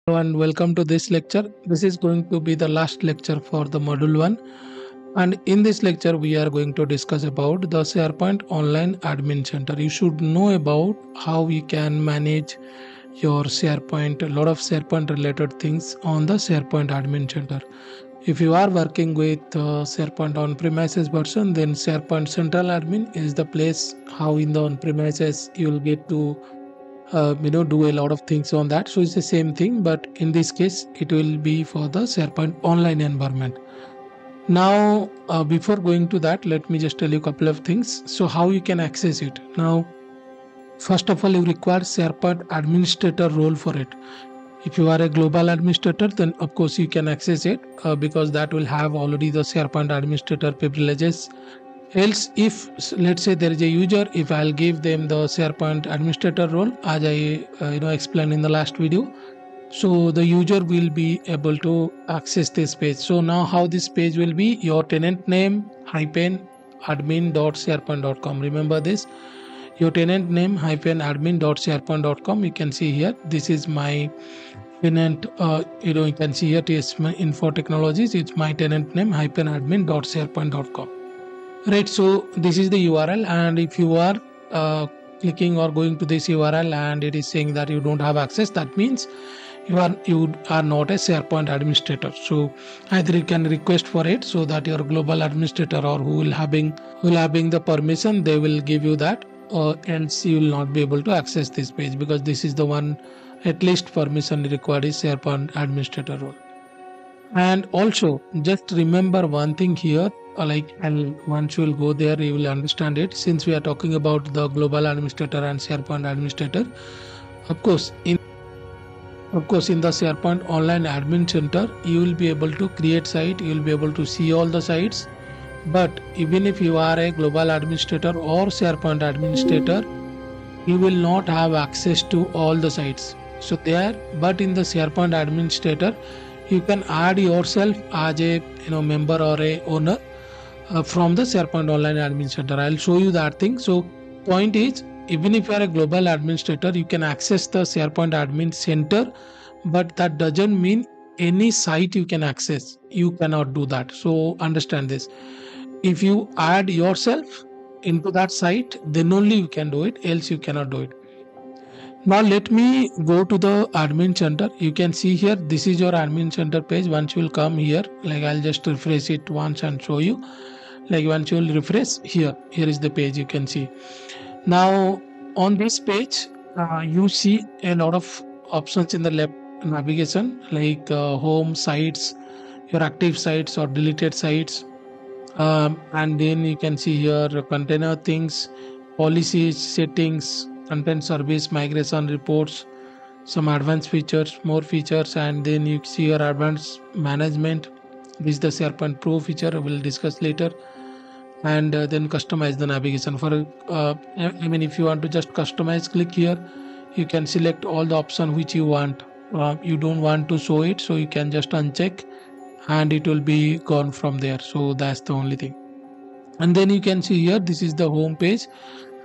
And welcome to this lecture. This is going to be the last lecture for the module 1, and in this lecture we are going to discuss about the SharePoint Online Admin Center. You should know about how we can manage your SharePoint, a lot of SharePoint related things on the SharePoint Admin Center. If you are working with SharePoint on-premises version, then SharePoint Central Admin is the place how in the on-premises you will get to do a lot of things on that. So it's the same thing, but in this case it will be for the SharePoint online environment. Now before going to that, let me just tell you a couple of things. So how you can access it. Now first of all, you require SharePoint administrator role for it. If you are a global administrator, then of course you can access it because that will have already the SharePoint administrator privileges. Else, if let's say there is a user, if I'll give them the SharePoint administrator role as I explained in the last video, so the user will be able to access this page. So now how this page will be: your tenant name -admin.sharepoint.com. Remember this, your tenant name -admin.sharepoint.com. You can see here, this is my tenant. You can see here TS Info Technologies. It's my tenant name -admin.sharepoint.com. Right, so this is the URL, and if you are clicking or going to this URL and it is saying that you don't have access, that means you are not a SharePoint administrator. So either you can request for it so that your global administrator or who will having the permission, they will give you that, else you will not be able to access this page, because this is the one at least permission required is SharePoint administrator role. And also just remember one thing here, and once you will go there you will understand it. Since we are talking about the global administrator and SharePoint administrator, of course in the SharePoint Online Admin Center you will be able to create site, you will be able to see all the sites. But even if you are a global administrator or SharePoint administrator, you will not have access to all the sites. So but in the SharePoint administrator, you can add yourself as a member or a owner from the SharePoint Online Admin Center. I'll show you that thing. So point is, even if you are a global administrator, you can access the SharePoint Admin Center, but that doesn't mean any site you can access. You cannot do that. So understand this. If you add yourself into that site, then only you can do it, else you cannot do it. Now let me go to the admin center. You can see here, this is your admin center page. Once you will come here, I'll just refresh it once and show you. Once you will refresh, here is the page you can see. Now on this page you see a lot of options in the left navigation, home, sites, your active sites or deleted sites, and then you can see here container things, policies, settings, content service, migration reports, some advanced features, more features, and then you see your advanced management. This is the SharePoint Pro feature, we'll discuss later. And then customize the navigation for if you want to just customize, click here. You can select all the option which you want. You don't want to show it, so you can just uncheck and it will be gone from there. So that's the only thing. And then you can see here, this is the home page,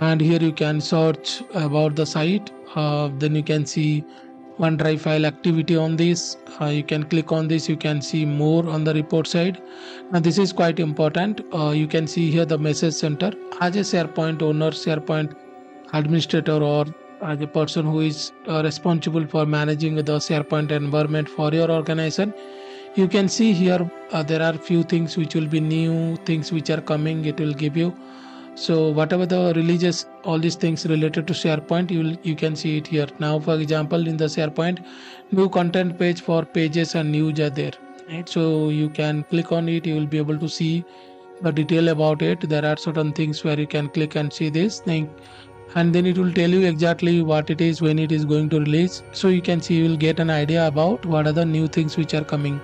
and here you can search about the site. Then you can see OneDrive file activity on this. You can click on this, you can see more on the report side. Now this is quite important. You can see here the message center. As a SharePoint owner, SharePoint administrator, or as a person who is responsible for managing the SharePoint environment for your organization, you can see here there are few things which will be new, things which are coming, it will give you. So whatever the releases, all these things related to SharePoint, you can see it here. Now for example, in the SharePoint, new content page for pages and news are there, right? So you can click on it, you will be able to see the detail about it. There are certain things where you can click and see this thing, and then it will tell you exactly what it is, when it is going to release. So you can see, you will get an idea about what are the new things which are coming.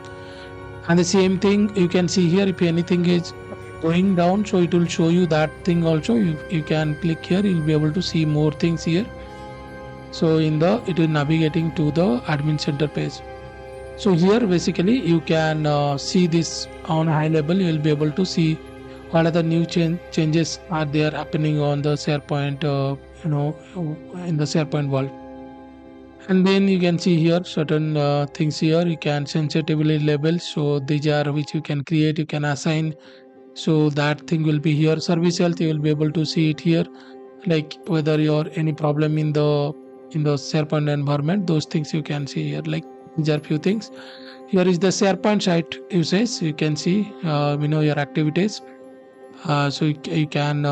And the same thing you can see here, if anything is going down, so it will show you that thing also. You can click here, you'll be able to see more things here. So it is navigating to the admin center page. So here basically you can see this on a high level. You will be able to see what are the new changes are there happening on the SharePoint in the SharePoint world. And then you can see here certain things here. You can sensitivity labels, so these are which you can create, you can assign, so that thing will be here. Service health, you will be able to see it here, like whether you're any problem in the SharePoint environment, those things you can see here. Like these are few things. Here is the SharePoint site usage, you can see your activities. So you can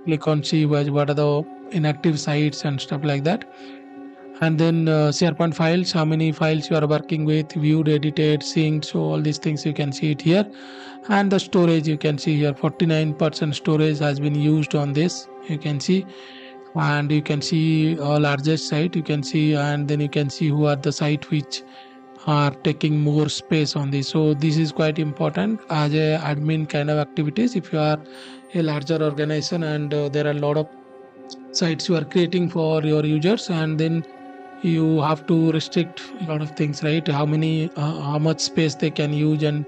click on see what are the inactive sites and stuff like that. And then SharePoint files, how many files you are working with, viewed, edited, synced, so all these things you can see it here. And the storage, you can see here 49% storage has been used on this, you can see. And you can see largest site, you can see, and then you can see who are the site which are taking more space on this. So this is quite important as a admin kind of activities. If you are a larger organization and there are a lot of sites you are creating for your users, and then you have to restrict a lot of things, right? How much space they can use and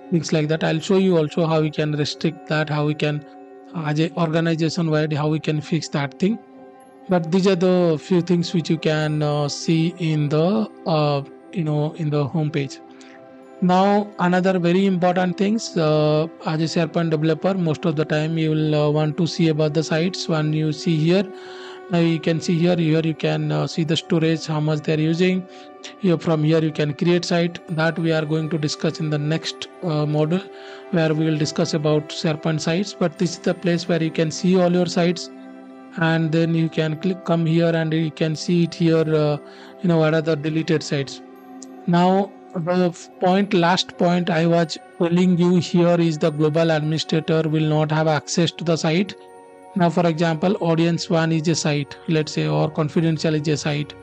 things like that. I'll show you also how we can restrict that, how we can as a organization wide, how we can fix that thing. But these are the few things which you can see in the in the home page. Now another very important things, as a SharePoint developer, most of the time you will want to see about the sites. When you see here, now you can see here you can see the storage, how much they are using. Here from here you can create site, that we are going to discuss in the next module, where we will discuss about SharePoint sites. But this is the place where you can see all your sites, and then you can come here and you can see it here, what are the deleted sites. Now the last point I was telling you here is the global administrator will not have access to the site. Now for example, audience 1 is a site, let's say, or confidential is a site,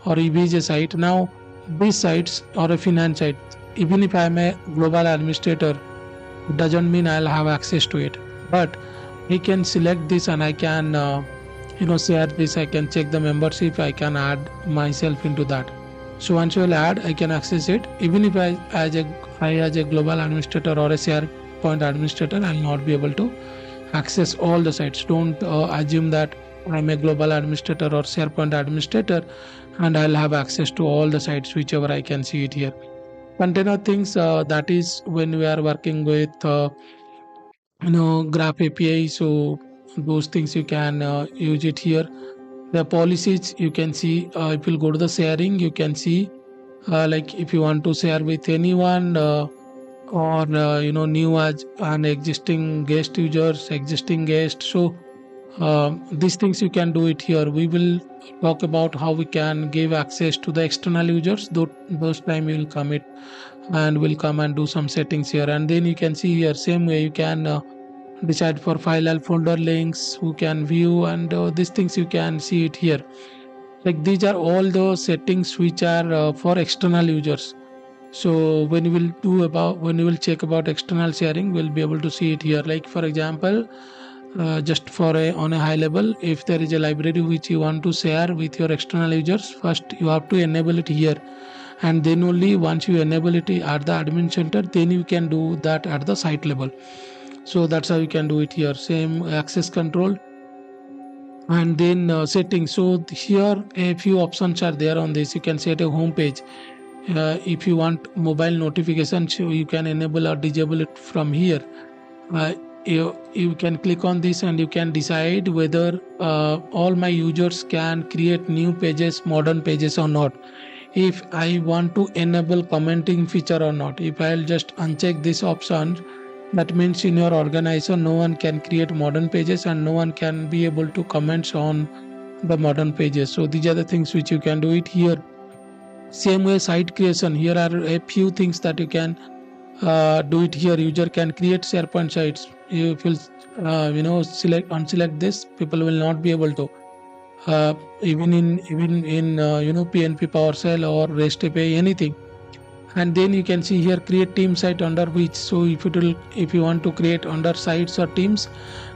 or EB is a site. Now these sites, or a finance site, even if I am a global administrator, it doesn't mean I'll have access to it. But I can select this and I can share this, I can check the membership, I can add myself into that. So once you will add, I can access it. Even if I as a global administrator or a SharePoint administrator, I will not be able to access all the sites. Don't assume that I'm a global administrator or SharePoint administrator and I'll have access to all the sites, whichever I can see it here. Container things, that is when we are working with Graph API, so those things you can use it here. The policies, you can see, if you go to the sharing, you can see like if you want to share with anyone, or new as an existing guest users, existing guest. So these things you can do it here. We will talk about how we can give access to the external users. Those time we will commit and will come and do some settings here. And then you can see here, same way you can decide for file and folder links, who can view, and these things you can see it here. Like these are all the settings which are for external users. So when you will check about external sharing, we'll be able to see it here. Like for example, just on a high level, if there is a library which you want to share with your external users, first you have to enable it here, and then only once you enable it at the admin center, then you can do that at the site level. So that's how you can do it here. Same access control, and then settings. So here a few options are there on this. You can set a home page. If you want mobile notifications, you can enable or disable it from here. You can click on this and you can decide whether all my users can create new pages, modern pages or not. If I want to enable commenting feature or not. If I'll just uncheck this option, that means in your organization no one can create modern pages and no one can be able to comment on the modern pages. So these are the things which you can do it here. Same way site creation, here are a few things that you can do it here. User can create SharePoint sites. If you unselect this, people will not be able to. Even in PNP PowerShell or REST API, anything. And then you can see here create team site under which. So if you want to create under sites or teams,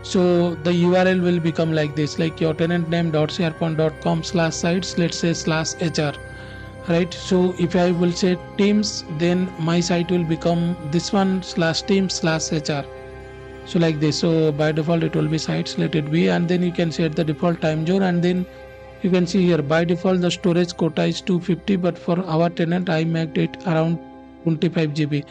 so the URL will become like this, like your tenant name.sharepoint.com/sites, let's say /HR, right? So if I will say teams, then my site will become this one /teams/HR. So like this. So by default it will be sites, let it be, and then you can set the default time zone, and then You can see here by default the storage quota is 250, but for our tenant I made it around 25 GB.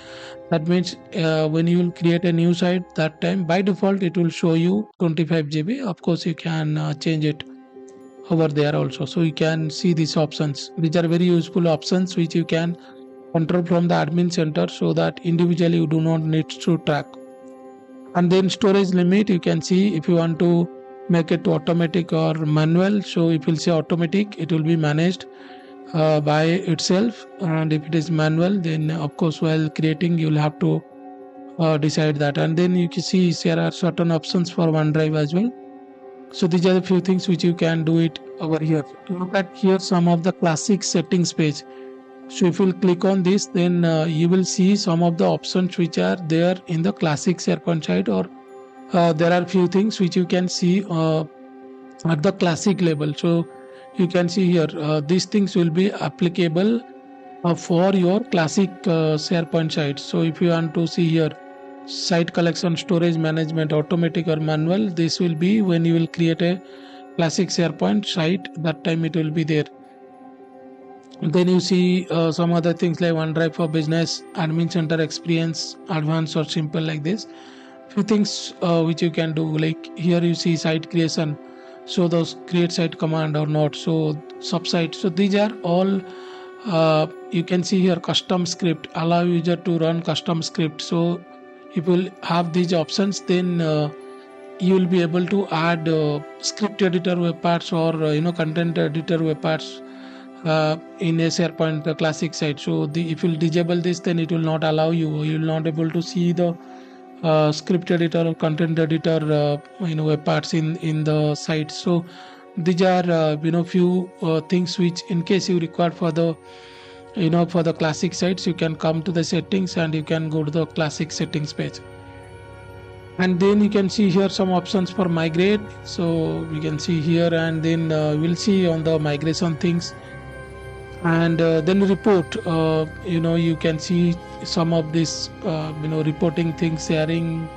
That means when you will create a new site, that time by default it will show you 25 GB. Of course you can change it over there also. So you can see these options. These are very useful options which you can control from the admin center, so that individually you do not need to track. And then storage limit, you can see if you want to make it automatic or manual. So if you say automatic, it will be managed by itself, and if it is manual, then of course while creating you will have to decide that. And then you can see there are certain options for OneDrive as well. So these are the few things which you can do it over here. Look at here some of the classic settings page. So if you click on this, then you will see some of the options which are there in the classic SharePoint site, or there are few things which you can see at the classic level. So you can see here these things will be applicable for your classic SharePoint site. So if you want to see here site collection, storage management, automatic or manual, this will be when you will create a classic SharePoint site, that time it will be there. Then you see some other things like OneDrive for business, admin center experience, advanced or simple, like this. Few things which you can do, like here you see site creation, so those create site command or not, so subsite. So these are all you can see here custom script, allow user to run custom script. So if you have these options, then you will be able to add script editor web parts or content editor web parts in a SharePoint classic site. So if you disable this, then it will not allow you will not able to see the script editor or content editor web parts in the site. So these are few things which in case you require for the for the classic sites, you can come to the settings and you can go to the classic settings page. And then you can see here some options for migrate. So we can see here, and then we'll see on the migration things. And then report, you can see some of this reporting things, sharing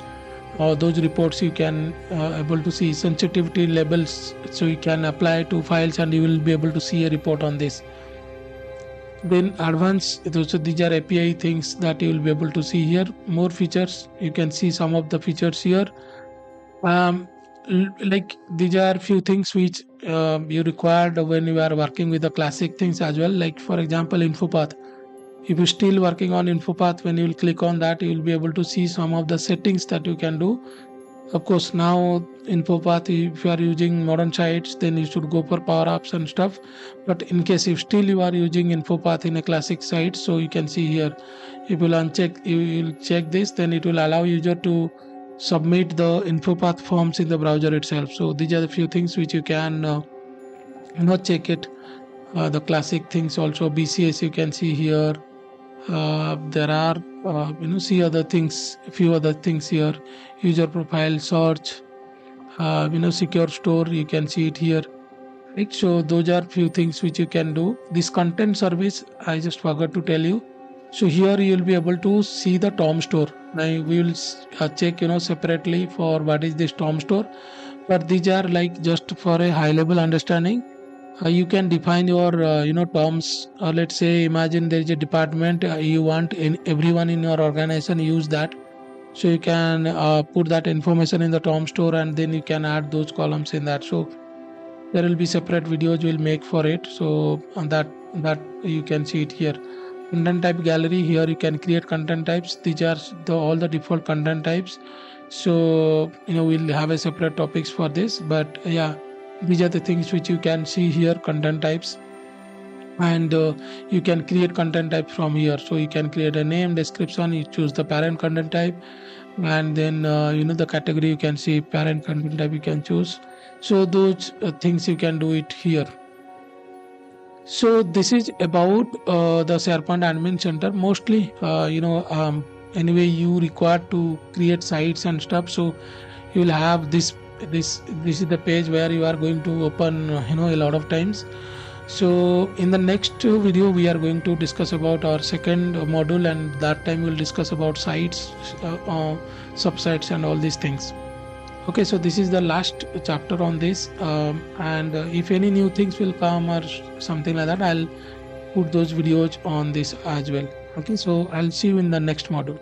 those reports. You can able to see sensitivity levels, so you can apply to files and you will be able to see a report on this. Then advanced, so these are API things that you will be able to see here. More features, you can see some of the features here. Like these are few things which you required when you are working with the classic things as well. Like for example, info path. If you're still working on info path, when you will click on that, you will be able to see some of the settings that you can do. Of course, now info path, if you are using modern sites, then you should go for power apps and stuff. But in case if still you are using info path in a classic site, so you can see here, if you uncheck, you will check this, then it will allow user to submit the info path forms in the browser itself. So these are the few things which you can check it. The classic things also, BCS you can see here. There are see other things, few other things here. User profile, search, secure store, you can see it here, right? So those are few things which you can do. This content service, I just forgot to tell you. So here you will be able to see the Tom store. Now we will check separately for what is this Tom store, but these are like just for a high level understanding. You can define your terms. Let's say imagine there is a department you want everyone in your organization use that, so you can put that information in the Tom store, and then you can add those columns in that. So there will be separate videos we'll make for it. So on that you can see it here. Content type gallery, here you can create content types. These are all the default content types. So we'll have a separate topics for this, but yeah, these are the things which you can see here, content types. And you can create content type from here. So you can create a name, description, you choose the parent content type, and then the category, you can see parent content type you can choose. So those things you can do it here. So this is about the SharePoint admin center. Mostly anyway you require to create sites and stuff, so you will have this is the page where you are going to open a lot of times. So in the next video we are going to discuss about our second module, and that time we will discuss about sites, subsites and all these things. Okay, so this is the last chapter on this, and if any new things will come or something like that, I'll put those videos on this as well. Okay, so I'll see you in the next module.